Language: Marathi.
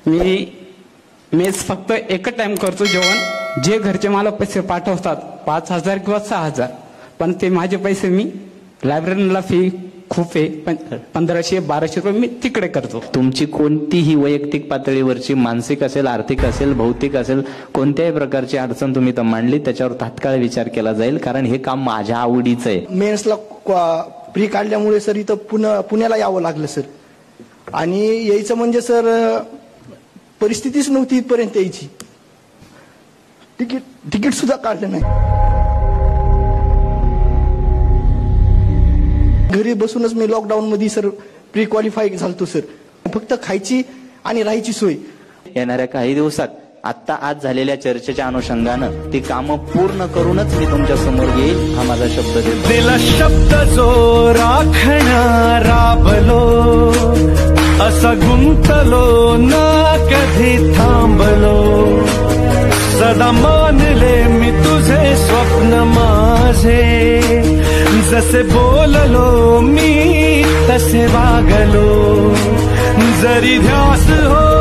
मी मेस फक्त एकच टाइम करतो जेवण. जे घरचे मला पैसे पाठवतात 5,000 किंवा 6,000, पण ते माझे पैसे मी लायब्ररीला फी खूप आहे, 1,500-1,200 रुपये मी तिकडे करतो. तुमची कोणतीही वैयक्तिक पातळीवरची मानसिक असेल, आर्थिक असेल, भौतिक असेल, कोणत्याही प्रकारची अडचण तुम्ही तर मांडली त्याच्यावर तात्काळ विचार केला जाईल, कारण हे काम माझ्या आवडीचं आहे. मेन्सला प्री काढल्यामुळे सर इथं पुण्याला यावं लागलं सर. आणि यायचं म्हणजे सर परिस्थितीच नव्हती इथपर्यंत यायची. तिकीट सुद्धा काढलं नाही. घरी बसूनच मी लॉकडाऊन मध्ये सर प्री क्वालिफाय झालतो सर. फक्त खायची आणि राहायची सोय. येणाऱ्या काही दिवसात आता आज झालेल्या चर्चेच्या अनुषंगानं ती कामं पूर्ण करूनच मी तुमच्या समोर येईल, हा माझा शब्द देतो. दिला शब्द जो राखणा राबलो, असा गुंतलो ना कधी थांबलो. सदा मानले मी तुझे स्वप्न माझे, जसे बोललो मी तसे वागलो. जरी ध्यास हो